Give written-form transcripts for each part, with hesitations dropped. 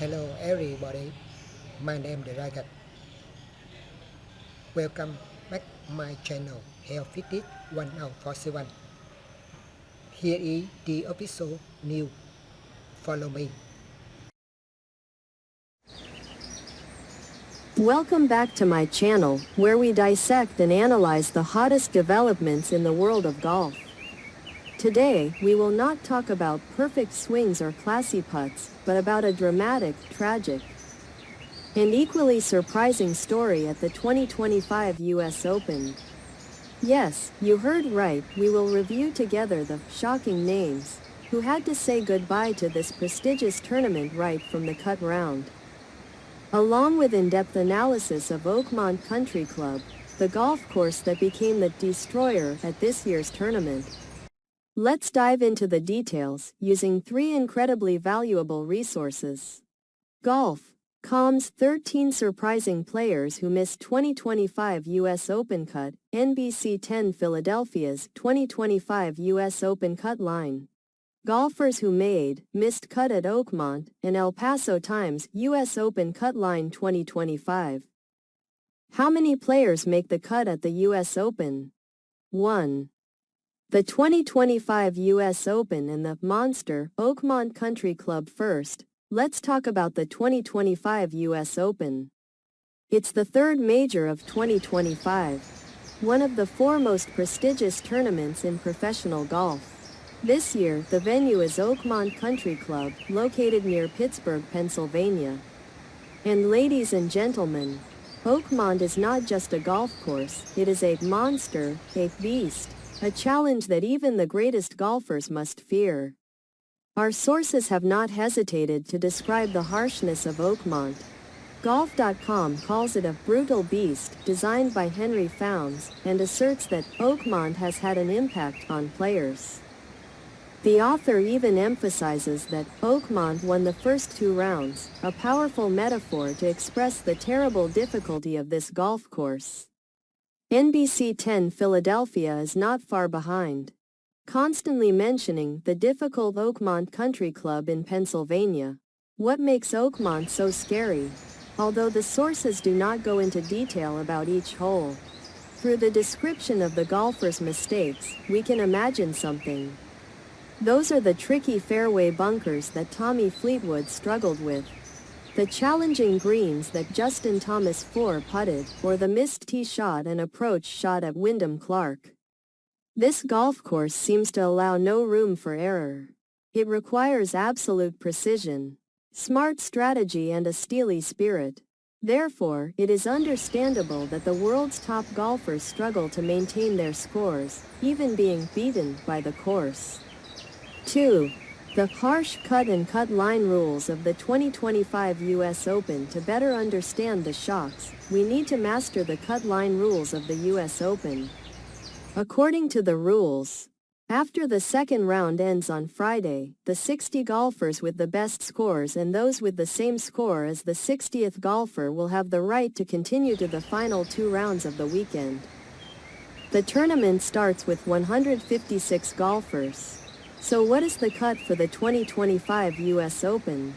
Hello everybody, my name is Dragon. Welcome back my channel Health Fitness 1047. Here is the episode new. Follow me. Welcome back to my channel, where we dissect and analyze the hottest developments in the world of golf. Today, we will not talk about perfect swings or classy putts, but about a dramatic, tragic, and equally surprising story at the 2025 US Open. Yes, you heard right, we will review together the shocking names who had to say goodbye to this prestigious tournament right from the cut round. Along with in-depth analysis of Oakmont Country Club, the golf course that became the destroyer at this year's tournament. Let's dive into the details, using three incredibly valuable resources. Golf.com's 13 surprising players who missed 2025 US Open cut, NBC 10 Philadelphia's 2025 US Open cut line. Golfers who missed cut at Oakmont and El Paso Times US Open cut line 2025. How many players make the cut at the US Open? 1. The 2025 US Open and the monster Oakmont Country Club first. Let's talk about the 2025 US Open. It's the third major of 2025, one of the four most prestigious tournaments in professional golf. This year, the venue is Oakmont Country Club, located near Pittsburgh, Pennsylvania. And ladies and gentlemen, Oakmont is not just a golf course, it is a monster, a beast, a challenge that even the greatest golfers must fear. Our sources have not hesitated to describe the harshness of Oakmont. Golf.com calls it a brutal beast designed by Henry Fownes and asserts that Oakmont has had an impact on players. The author even emphasizes that Oakmont won the first two rounds, a powerful metaphor to express the terrible difficulty of this golf course. NBC 10 Philadelphia is not far behind, constantly mentioning the difficult Oakmont Country Club in Pennsylvania. What makes Oakmont so scary? Although the sources do not go into detail about each hole, through the description of the golfer's mistakes, we can imagine something. Those are the tricky fairway bunkers that Tommy Fleetwood struggled with, the challenging greens that Justin Thomas putted, or the missed tee shot and approach shot at Wyndham Clark. This golf course seems to allow no room for error. It requires absolute precision, smart strategy and a steely spirit. Therefore, it is understandable that the world's top golfers struggle to maintain their scores, even being beaten by the course. 2. The harsh cut and cut line rules of the 2025 US Open. To better understand the shocks, we need to master the cut line rules of the US Open. According to the rules, after the second round ends on Friday, the 60 golfers with the best scores and those with the same score as the 60th golfer will have the right to continue to the final two rounds of the weekend. The tournament starts with 156 golfers. So what is the cut for the 2025 US Open?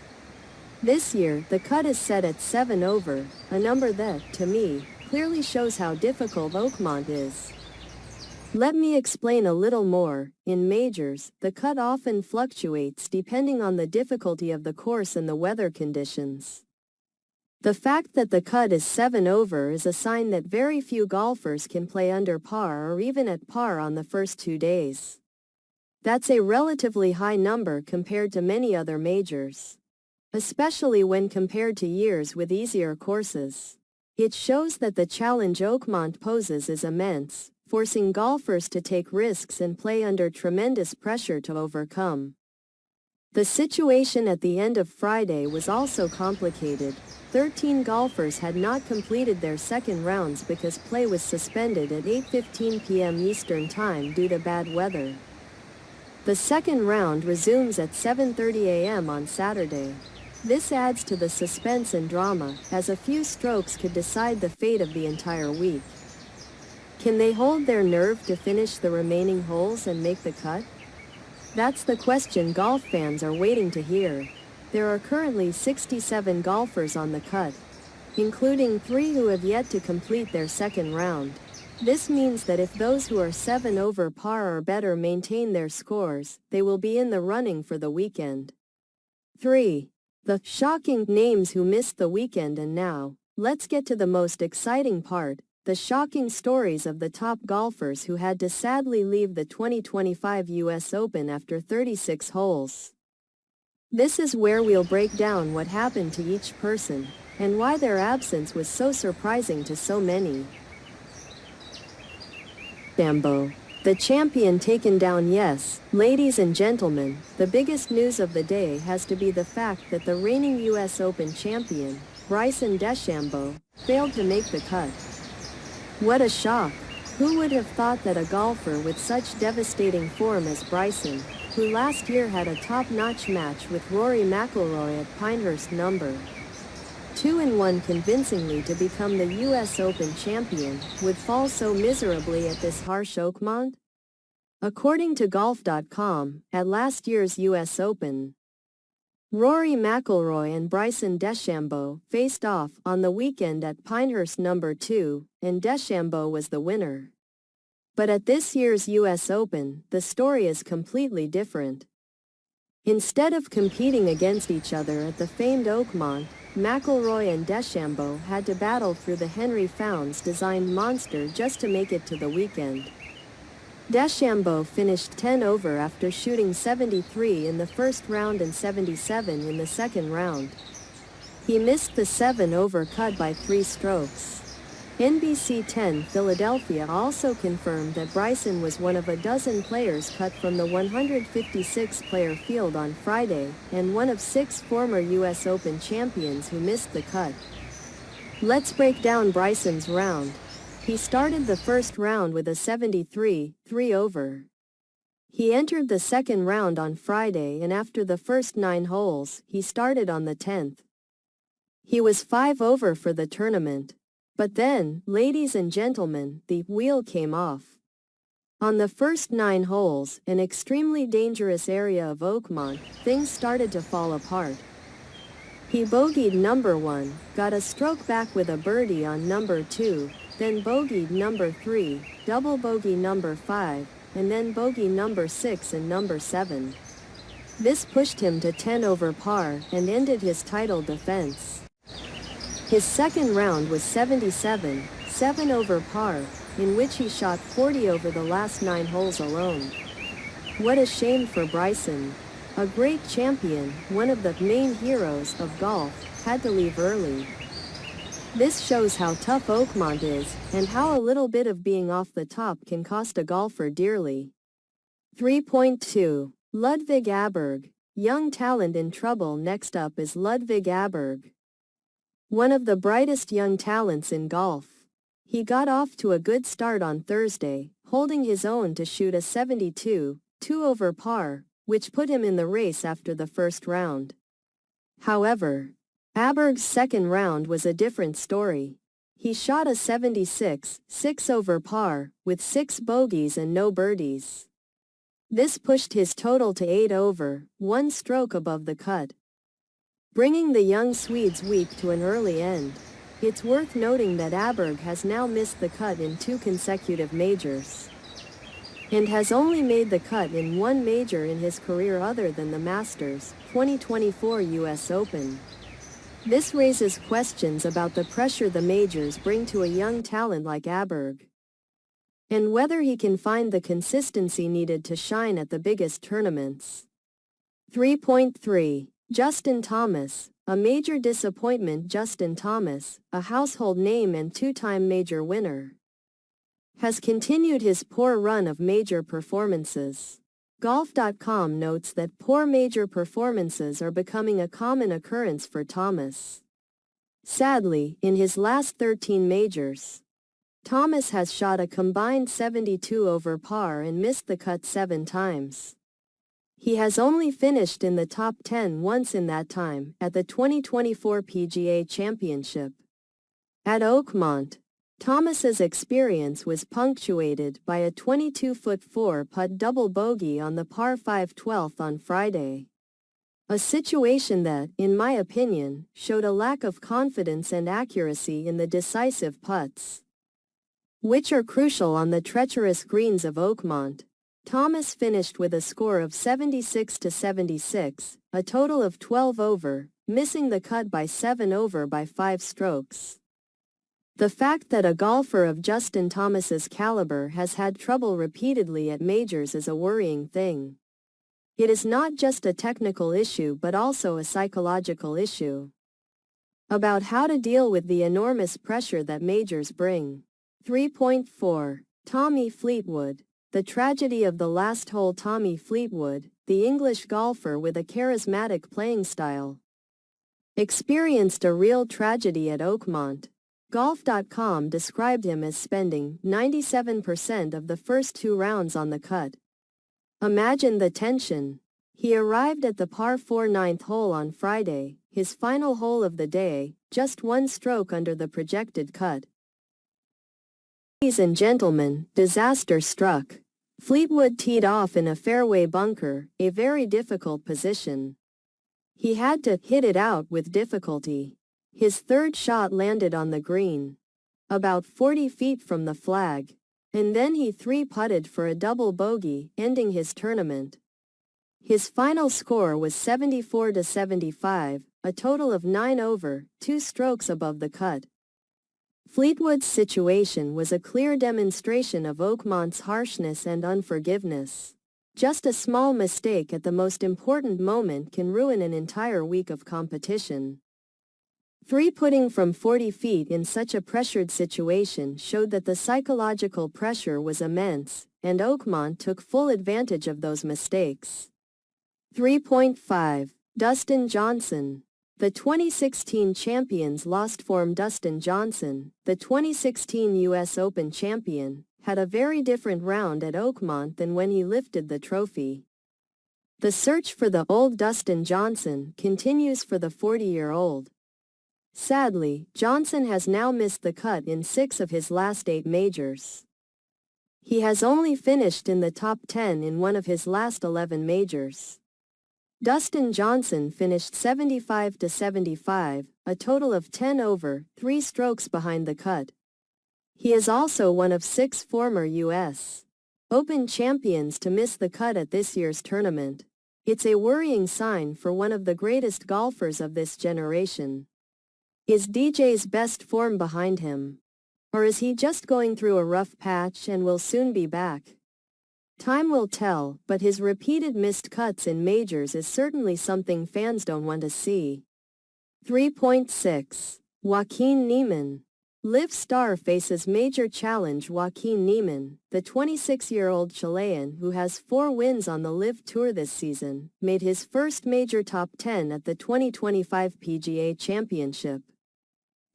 This year, the cut is set at 7 over, a number that, to me, clearly shows how difficult Oakmont is. Let me explain a little more. In majors, the cut often fluctuates depending on the difficulty of the course and the weather conditions. The fact that the cut is 7 over is a sign that very few golfers can play under par or even at par on the first 2 days. That's a relatively high number compared to many other majors, especially when compared to years with easier courses. It shows that the challenge Oakmont poses is immense, forcing golfers to take risks and play under tremendous pressure to overcome. The situation at the end of Friday was also complicated. 13 golfers had not completed their second rounds because play was suspended at 8:15 p.m. Eastern Time due to bad weather. The second round resumes at 7:30 a.m. on Saturday. This adds to the suspense and drama, as a few strokes could decide the fate of the entire week. Can they hold their nerve to finish the remaining holes and make the cut? That's the question golf fans are waiting to hear. There are currently 67 golfers on the cut, including 3 who have yet to complete their second round. This means that if those who are 7 over par or better maintain their scores, they will be in the running for the weekend. 3. The shocking names who missed the weekend. And now, let's get to the most exciting part, the shocking stories of the top golfers who had to sadly leave the 2025 US Open after 36 holes. This is where we'll break down what happened to each person, and why their absence was so surprising to so many. DeChambeau, the champion taken down. Yes, ladies and gentlemen, the biggest news of the day has to be the fact that the reigning US Open champion, Bryson DeChambeau, failed to make the cut. What a shock! Who would have thought that a golfer with such devastating form as Bryson, who last year had a top-notch match with Rory McIlroy at Pinehurst No. 2-1 convincingly to become the US Open champion, would fall so miserably at this harsh Oakmont? According to Golf.com, at last year's US Open, Rory McIlroy and Bryson DeChambeau faced off on the weekend at Pinehurst No. 2, and DeChambeau was the winner. But at this year's US Open, the story is completely different. Instead of competing against each other at the famed Oakmont, McIlroy and DeChambeau had to battle through the Henry Fownes-designed monster just to make it to the weekend. DeChambeau finished 10 over after shooting 73 in the first round and 77 in the second round. He missed the 7 over cut by 3 strokes. NBC 10 Philadelphia also confirmed that Bryson was one of a dozen players cut from the 156-player field on Friday, and one of 6 former US Open champions who missed the cut. Let's break down Bryson's round. He started the first round with a 73, 3 over. He entered the second round on Friday, and after the first 9 holes, he started on the 10th. He was 5 over for the tournament. But then, ladies and gentlemen, the wheel came off. On the first 9 holes, an extremely dangerous area of Oakmont, things started to fall apart. He bogeyed number 1, got a stroke back with a birdie on number 2, then bogeyed number 3, double bogey number 5, and then bogey number 6 and number 7. This pushed him to 10 over par and ended his title defense. His second round was 77, 7 over par, in which he shot 40 over the last 9 holes alone. What a shame for Bryson. A great champion, one of the main heroes of golf, had to leave early. This shows how tough Oakmont is, and how a little bit of being off the top can cost a golfer dearly. 3.2. Ludvig Aberg, young talent in trouble. Next up is Ludvig Aberg, one of the brightest young talents in golf. He got off to a good start on Thursday, holding his own to shoot a 72, 2 over par, which put him in the race after the first round. However, Aberg's second round was a different story. He shot a 76, 6 over par, with 6 bogeys and no birdies. This pushed his total to 8 over, 1 stroke above the cut, bringing the young Swede's week to an early end. It's worth noting that Aberg has now missed the cut in 2 consecutive majors, and has only made the cut in 1 major in his career other than the Masters 2024 US Open. This raises questions about the pressure the majors bring to a young talent like Aberg, and whether he can find the consistency needed to shine at the biggest tournaments. 3.3. Justin Thomas, a major disappointment. Justin Thomas, a household name and 2-time major winner, has continued his poor run of major performances. Golf.com notes that poor major performances are becoming a common occurrence for Thomas. Sadly, in his last 13 majors, Thomas has shot a combined 72 over par and missed the cut 7 times. He has only finished in the top 10 once in that time, at the 2024 PGA Championship. At Oakmont, Thomas's experience was punctuated by a 22-foot 4-putt double bogey on the par 5 12th on Friday. A situation that, in my opinion, showed a lack of confidence and accuracy in the decisive putts, which are crucial on the treacherous greens of Oakmont. Thomas finished with a score of 76 to 76, a total of 12 over, missing the cut by 7 over by 5 strokes. The fact that a golfer of Justin Thomas's caliber has had trouble repeatedly at majors is a worrying thing. It is not just a technical issue but also a psychological issue about how to deal with the enormous pressure that majors bring. 3.4. Tommy Fleetwood. The tragedy of the last hole. Tommy Fleetwood, the English golfer with a charismatic playing style, experienced a real tragedy at Oakmont. Golf.com described him as spending 97% of the first 2 rounds on the cut. Imagine the tension. He arrived at the par 4 ninth hole on Friday, his final hole of the day, just 1 stroke under the projected cut. Ladies and gentlemen, disaster struck. Fleetwood teed off in a fairway bunker, a very difficult position. He had to hit it out with difficulty. His third shot landed on the green, about 40 feet from the flag, and then he 3-putted for a double bogey, ending his tournament. His final score was 74 to 75, a total of 9 over, 2 strokes above the cut. Fleetwood's situation was a clear demonstration of Oakmont's harshness and unforgiveness. Just a small mistake at the most important moment can ruin an entire week of competition. 3-putting from 40 feet in such a pressured situation showed that the psychological pressure was immense, and Oakmont took full advantage of those mistakes. 3.5. Dustin Johnson. The 2016 champions lost form. Dustin Johnson, the 2016 U.S. Open champion, had a very different round at Oakmont than when he lifted the trophy. The search for the old Dustin Johnson continues for the 40-year-old. Sadly, Johnson has now missed the cut in 6 of his last 8 majors. He has only finished in the top 10 in 1 of his last 11 majors. Dustin Johnson finished 75 to 75, a total of 10 over, 3 strokes behind the cut. He is also one of 6 former U.S. Open champions to miss the cut at this year's tournament. It's a worrying sign for one of the greatest golfers of this generation. Is DJ's best form behind him? Or is he just going through a rough patch and will soon be back? Time will tell, but his repeated missed cuts in majors is certainly something fans don't want to see. 3.6. Joaquin Niemann. LIV star faces major challenge. Joaquin Niemann, the 26-year-old Chilean who has 4 wins on the LIV Tour this season, made his first major top 10 at the 2025 PGA Championship.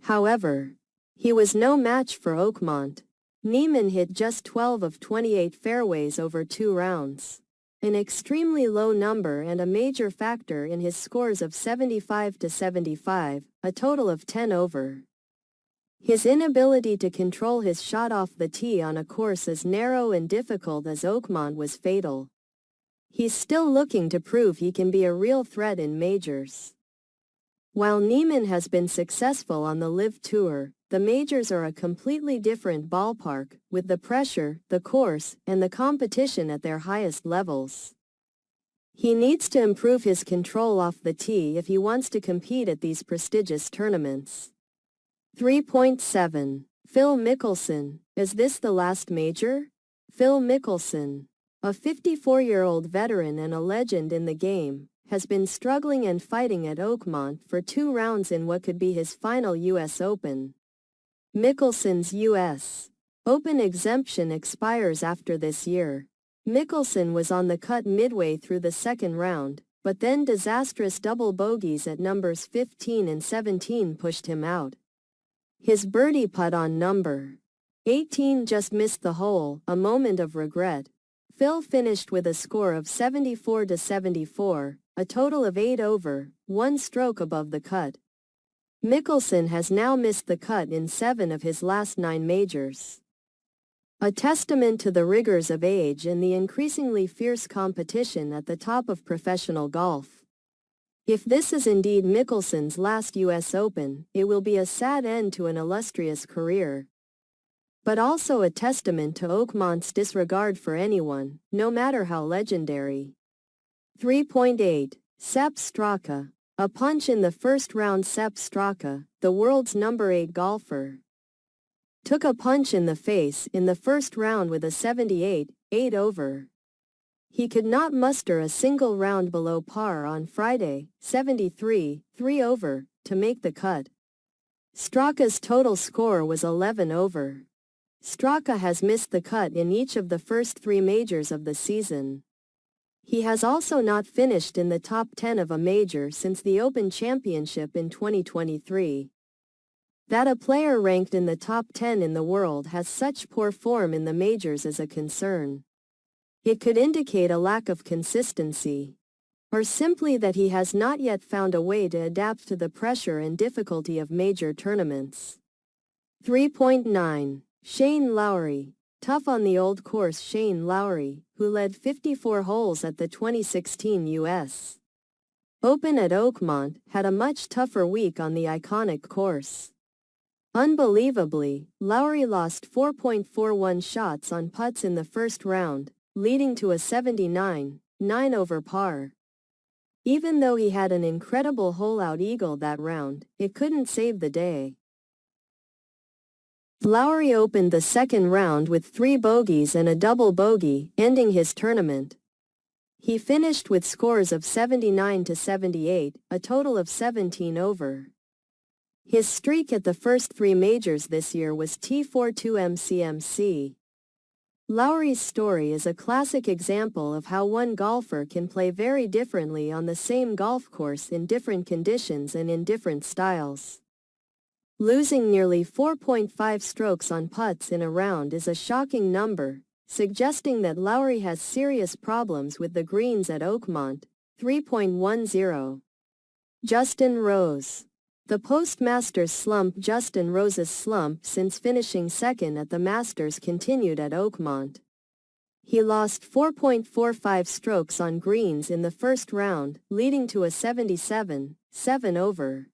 However, he was no match for Oakmont. Niemann hit just 12 of 28 fairways over 2 rounds, an extremely low number and a major factor in his scores of 75 to 75, a total of 10 over. His inability to control his shot off the tee on a course as narrow and difficult as Oakmont was fatal. He's still looking to prove he can be a real threat in majors. While Niemann has been successful on the LIV Tour, the majors are a completely different ballpark, with the pressure, the course, and the competition at their highest levels. He needs to improve his control off the tee if he wants to compete at these prestigious tournaments. 3.7. Phil Mickelson. Is this the last major? Phil Mickelson, a 54-year-old veteran and a legend in the game, has been struggling and fighting at Oakmont for 2 rounds in what could be his final U.S. Open. Mickelson's U.S. Open exemption expires after this year. Mickelson was on the cut midway through the 2nd round, but then disastrous double bogeys at numbers 15 and 17 pushed him out. His birdie putt on number 18 just missed the hole, a moment of regret. Phil finished with a score of 74 to 74, a total of 8 over, 1 stroke above the cut. Mickelson has now missed the cut in 7 of his last 9 majors. A testament to the rigors of age and the increasingly fierce competition at the top of professional golf. If this is indeed Mickelson's last U.S. Open, it will be a sad end to an illustrious career, but also a testament to Oakmont's disregard for anyone, no matter how legendary. 3.8. Sepp Straka. A punch in the first round. Sepp Straka, the world's number 8 golfer, took a punch in the face in the first round with a 78, 8 over. He could not muster a single round below par on Friday, 73, 3 over, to make the cut. Straka's total score was 11 over. Straka has missed the cut in each of the first 3 majors of the season. He has also not finished in the top 10 of a major since the Open Championship in 2023. That a player ranked in the top 10 in the world has such poor form in the majors is a concern. It could indicate a lack of consistency, or simply that he has not yet found a way to adapt to the pressure and difficulty of major tournaments. 3.9. Shane Lowry. Tough on the old course. Shane Lowry, who led 54 holes at the 2016 U.S. Open at Oakmont, had a much tougher week on the iconic course. Unbelievably, Lowry lost 4.41 shots on putts in the first round, leading to a 79, 9 over par. Even though he had an incredible hole-out eagle that round, it couldn't save the day. Lowry opened the second round with 3 bogeys and a double bogey, ending his tournament. He finished with scores of 79 to 78, a total of 17 over. His streak at the first 3 majors this year was T42 MCMC. Lowry's story is a classic example of how one golfer can play very differently on the same golf course in different conditions and in different styles. Losing nearly 4.5 strokes on putts in a round is a shocking number, suggesting that Lowry has serious problems with the greens at Oakmont. 3.10. Justin Rose. The post-Masters slump. Justin Rose's slump since finishing second at the Masters continued at Oakmont. He lost 4.45 strokes on greens in the first round, leading to a 77, 7 over.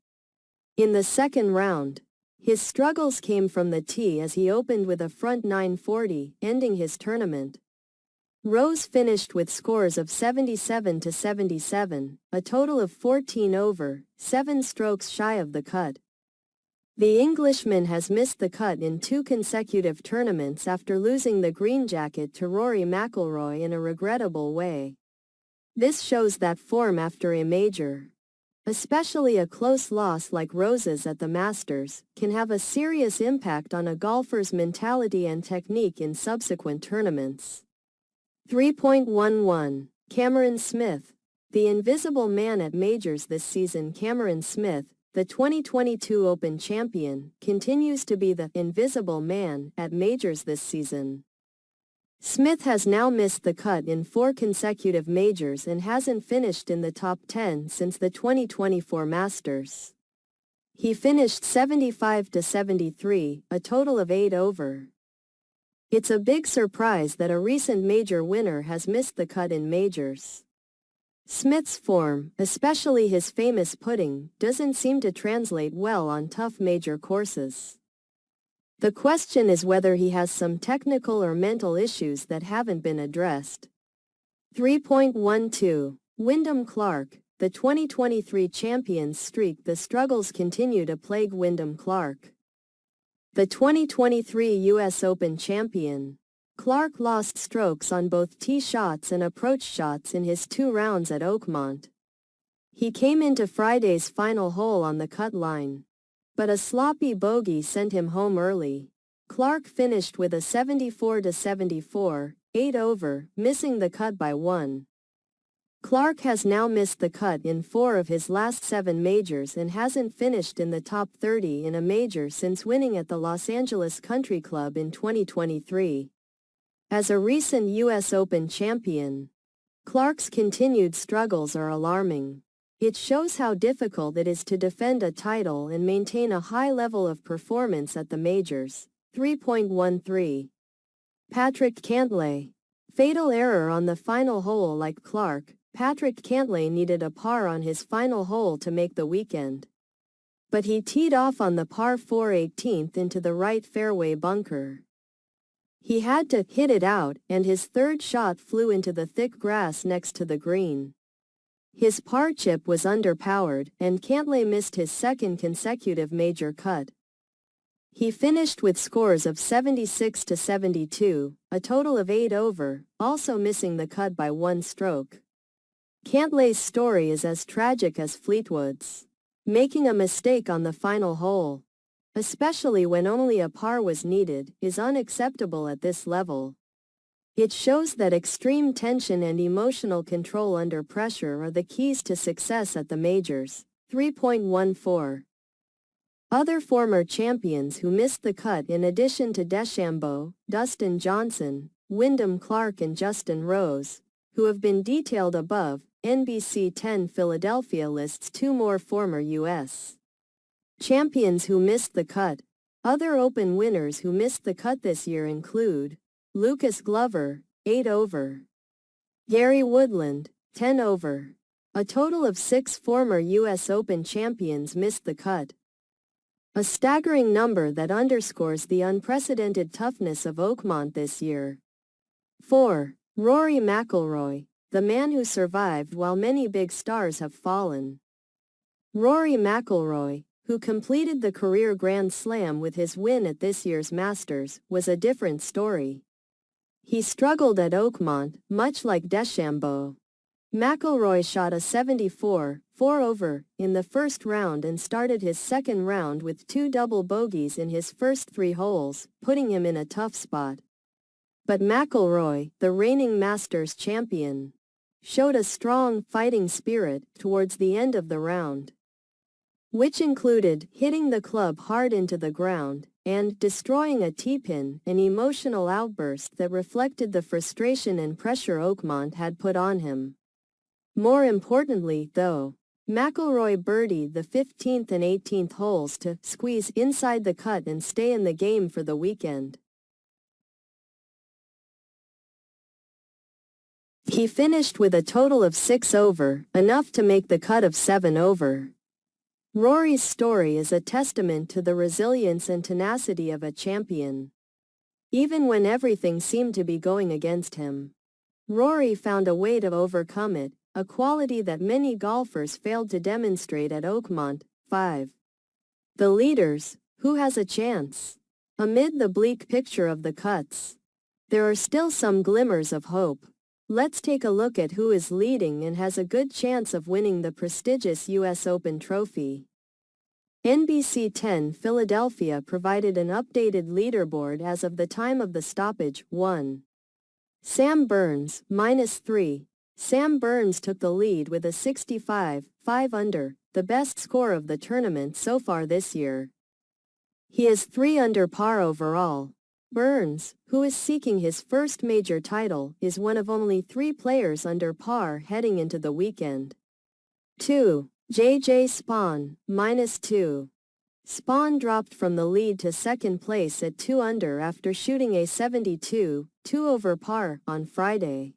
In the second round, his struggles came from the tee as he opened with a front 940, ending his tournament. Rose finished with scores of 77 to 77, a total of 14 over, 7 strokes shy of the cut. The Englishman has missed the cut in 2 consecutive tournaments after losing the green jacket to Rory McIlroy in a regrettable way. This shows that form after a major, especially a close loss like Rose's at the Masters, can have a serious impact on a golfer's mentality and technique in subsequent tournaments. 3.11. Cameron Smith. The invisible man at majors this season. Cameron Smith, the 2022 Open champion, continues to be the invisible man at majors this season. Smith has now missed the cut in 4 consecutive majors and hasn't finished in the top 10 since the 2024 Masters. He finished 75 to 73, a total of 8 over. It's a big surprise that a recent major winner has missed the cut in majors. Smith's form, especially his famous putting, doesn't seem to translate well on tough major courses. The question is whether he has some technical or mental issues that haven't been addressed. 3.12. Wyndham Clark. The 2023 champion's streak. The struggles continue to plague Wyndham Clark. The 2023 U.S. Open champion, Clark lost strokes on both tee shots and approach shots in his 2 rounds at Oakmont. He came into Friday's final hole on the cut line, but a sloppy bogey sent him home early. Clark finished with a 74 to 74, 8 over, missing the cut by 1. Clark has now missed the cut in 4 of his last 7 majors and hasn't finished in the top 30 in a major since winning at the Los Angeles Country Club in 2023. As a recent U.S. Open champion, Clark's continued struggles are alarming. It shows how difficult it is to defend a title and maintain a high level of performance at the majors. 3.13. Patrick Cantlay. Fatal error on the final hole. Like Clark, Patrick Cantlay needed a par on his final hole to make the weekend. But he teed off on the par 4 18th into the right fairway bunker. He had to hit it out, and his third shot flew into the thick grass next to the green. His par chip was underpowered, and Cantlay missed his second consecutive major cut. He finished with scores of 76 to 72, a total of 8 over, also missing the cut by 1 stroke. Cantlay's story is as tragic as Fleetwood's. Making a mistake on the final hole, especially when only a par was needed, is unacceptable at this level. It shows that extreme tension and emotional control under pressure are the keys to success at the majors. 3.14. Other former champions who missed the cut in addition to DeChambeau, Dustin Johnson, Wyndham Clark and Justin Rose, who have been detailed above, NBC 10 Philadelphia lists 2 more former U.S. champions who missed the cut. Other Open winners who missed the cut this year include Lucas Glover, 8 over. Gary Woodland, 10 over. A total of 6 former U.S. Open champions missed the cut. A staggering number that underscores the unprecedented toughness of Oakmont this year. 4. Rory McIlroy, the man who survived while many big stars have fallen. Rory McIlroy, who completed the career Grand Slam with his win at this year's Masters, was a different story. He struggled at Oakmont, much like DeChambeau. McIlroy shot a 74, 4 over, in the first round and started his second round with 2 double bogeys in his first 3 holes, putting him in a tough spot. But McIlroy, the reigning Masters champion, showed a strong fighting spirit towards the end of the round, which included hitting the club hard into the ground and destroying a T-pin, an emotional outburst that reflected the frustration and pressure Oakmont had put on him. More importantly, though, McIlroy birdied the 15th and 18th holes to squeeze inside the cut and stay in the game for the weekend. He finished with a total of 6 over, enough to make the cut of 7 over. Rory's story is a testament to the resilience and tenacity of a champion. Even when everything seemed to be going against him, Rory found a way to overcome it, a quality that many golfers failed to demonstrate at Oakmont. 5. The leaders, who has a chance? Amid the bleak picture of the cuts, there are still some glimmers of hope. Let's take a look at who is leading and has a good chance of winning the prestigious U.S. Open trophy. NBC 10 Philadelphia provided an updated leaderboard as of the time of the stoppage. 1. Sam Burns, -3. Sam Burns took the lead with a 65, 5 under, the best score of the tournament so far this year. He is 3 under par overall. Burns, who is seeking his first major title, is one of only 3 players under par heading into the weekend. 2. J.J. Spaun, -2. Spaun dropped from the lead to second place at 2 under after shooting a 72, 2 over par, on Friday.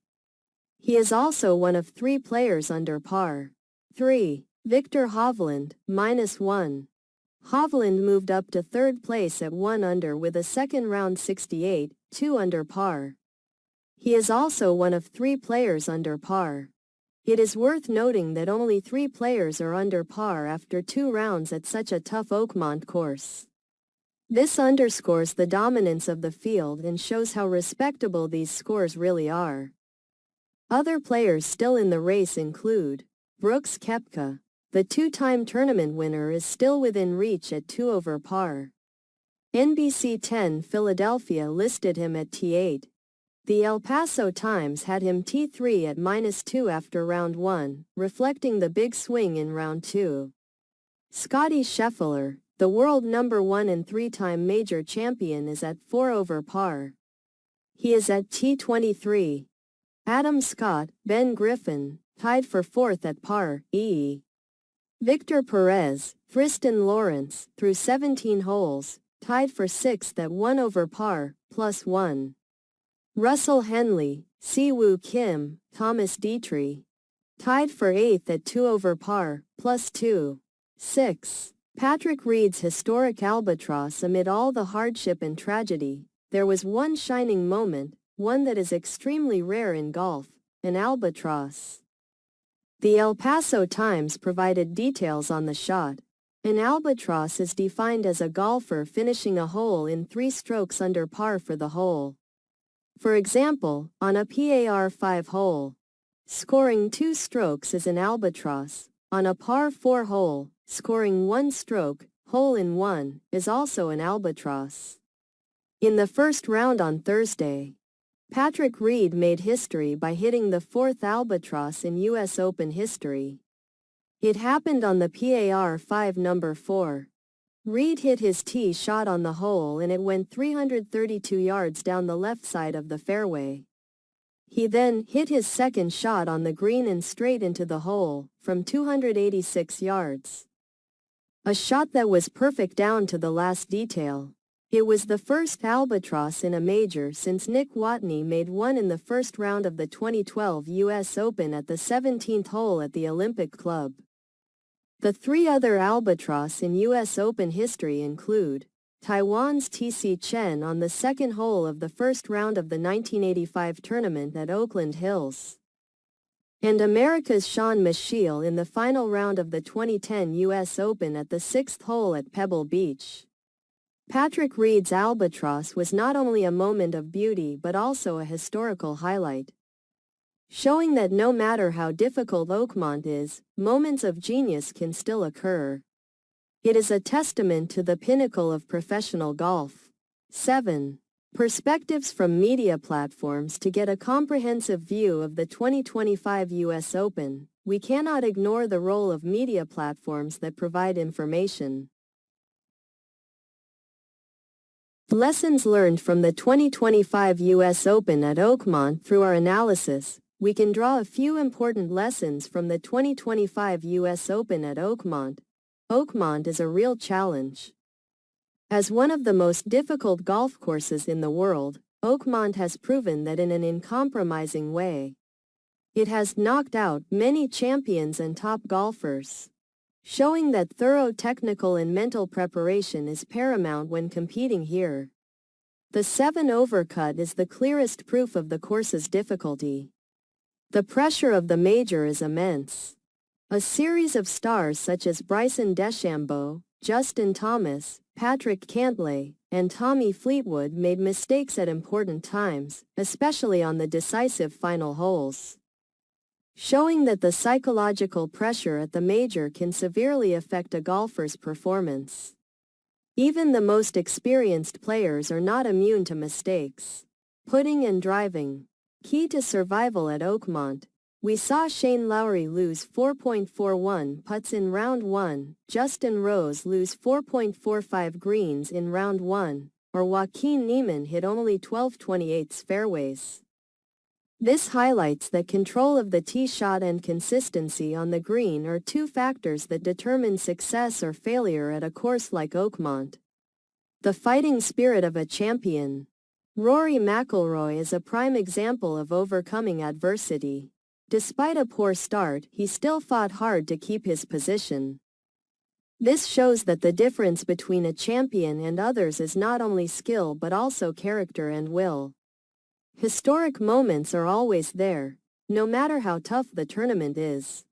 He is also one of 3 players under par. 3. Victor Hovland, -1. Hovland moved up to third place at 1 under with a second round 68, 2 under par. He is also one of 3 players under par. It is worth noting that only 3 players are under par after 2 rounds at such a tough Oakmont course. This underscores the dominance of the field and shows how respectable these scores really are. Other players still in the race include Brooks Koepka. The 2-time tournament winner is still within reach at 2 over par. NBC 10 Philadelphia listed him at T8. The El Paso Times had him T3 at -2 after round 1, reflecting the big swing in round 2. Scottie Scheffler, the world number 1 and 3-time major champion, is at 4 over par. He is at T23. Adam Scott, Ben Griffin, tied for 4th at par, e. Victor Perez, Tristan Lawrence, through 17 holes, tied for 6th at 1 over par, +1. Russell Henley, Siwoo Kim, Thomas Dietrich, tied for 8th at 2 over par, +2. 6. Patrick Reed's historic albatross. Amid all the hardship and tragedy, there was one shining moment, one that is extremely rare in golf, an albatross. The El Paso Times provided details on the shot. An albatross is defined as a golfer finishing a hole in 3 strokes under par for the hole. For example, on a par 5 hole, scoring 2 strokes is an albatross. On a par 4 hole, scoring 1 stroke, hole in 1, is also an albatross. In the first round on Thursday, Patrick Reed made history by hitting the 4th albatross in U.S. Open history. It happened on the par 5 number 4. Reed hit his tee shot on the hole and it went 332 yards down the left side of the fairway. He then hit his second shot on the green and straight into the hole, from 286 yards. A shot that was perfect down to the last detail. It was the first albatross in a major since Nick Watney made one in the first round of the 2012 U.S. Open at the 17th hole at the Olympic Club. The 3 other albatross in U.S. Open history include Taiwan's T.C. Chen on the second hole of the first round of the 1985 tournament at Oakland Hills, and America's Sean Michiel in the final round of the 2010 U.S. Open at the 6th hole at Pebble Beach. Patrick Reed's albatross was not only a moment of beauty but also a historical highlight, showing that no matter how difficult Oakmont is, moments of genius can still occur. It is a testament to the pinnacle of professional golf. 7. Perspectives from media platforms. To get a comprehensive view of the 2025 U.S. Open, we cannot ignore the role of media platforms that provide information. Lessons learned from the 2025 U.S. Open at Oakmont. Through our analysis, we can draw a few important lessons from the 2025 U.S. Open at Oakmont. Oakmont is a real challenge. As one of the most difficult golf courses in the world, Oakmont has proven that in an uncompromising way. It has knocked out many champions and top golfers, showing that thorough technical and mental preparation is paramount when competing here. The 7-over cut is the clearest proof of the course's difficulty. The pressure of the major is immense. A series of stars such as Bryson DeChambeau, Justin Thomas, Patrick Cantlay, and Tommy Fleetwood made mistakes at important times, especially on the decisive final holes, showing that the psychological pressure at the major can severely affect a golfer's performance. Even the most experienced players are not immune to mistakes. Putting and driving. Key to survival at Oakmont. We saw Shane Lowry lose 4.41 putts in round 1, Justin Rose lose 4.45 greens in round 1, or Joaquin Niemann hit only 12/28 fairways. This highlights that control of the tee shot and consistency on the green are 2 factors that determine success or failure at a course like Oakmont. The fighting spirit of a champion. Rory McIlroy is a prime example of overcoming adversity. Despite a poor start, he still fought hard to keep his position. This shows that the difference between a champion and others is not only skill but also character and will. Historic moments are always there, no matter how tough the tournament is.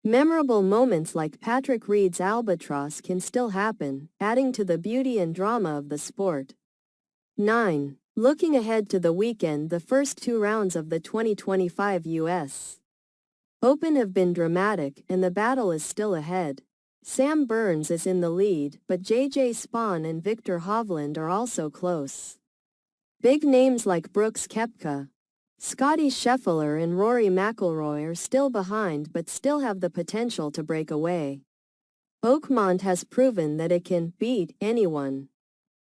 Memorable moments like Patrick Reed's albatross can still happen, adding to the beauty and drama of the sport. 9. Looking ahead to the weekend, the first 2 rounds of the 2025 U.S. Open have been dramatic and the battle is still ahead. Sam Burns is in the lead, but J.J. Spaun and Victor Hovland are also close. Big names like Brooks Koepka, Scottie Scheffler and Rory McIlroy are still behind but still have the potential to break away. Oakmont has proven that it can beat anyone,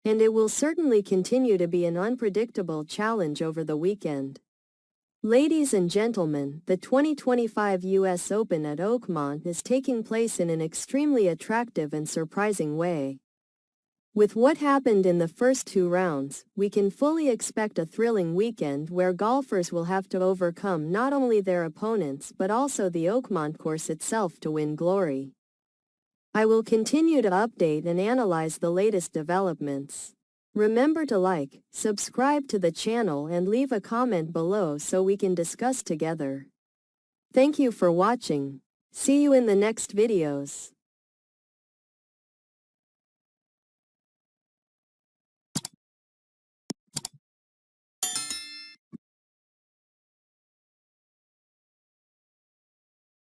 and it will certainly continue to be an unpredictable challenge over the weekend. Ladies and gentlemen, the 2025 U.S. Open at Oakmont is taking place in an extremely attractive and surprising way. With what happened in the first 2 rounds, we can fully expect a thrilling weekend where golfers will have to overcome not only their opponents but also the Oakmont course itself to win glory. I will continue to update and analyze the latest developments. Remember to like, subscribe to the channel and leave a comment below so we can discuss together. Thank you for watching. See you in the next videos.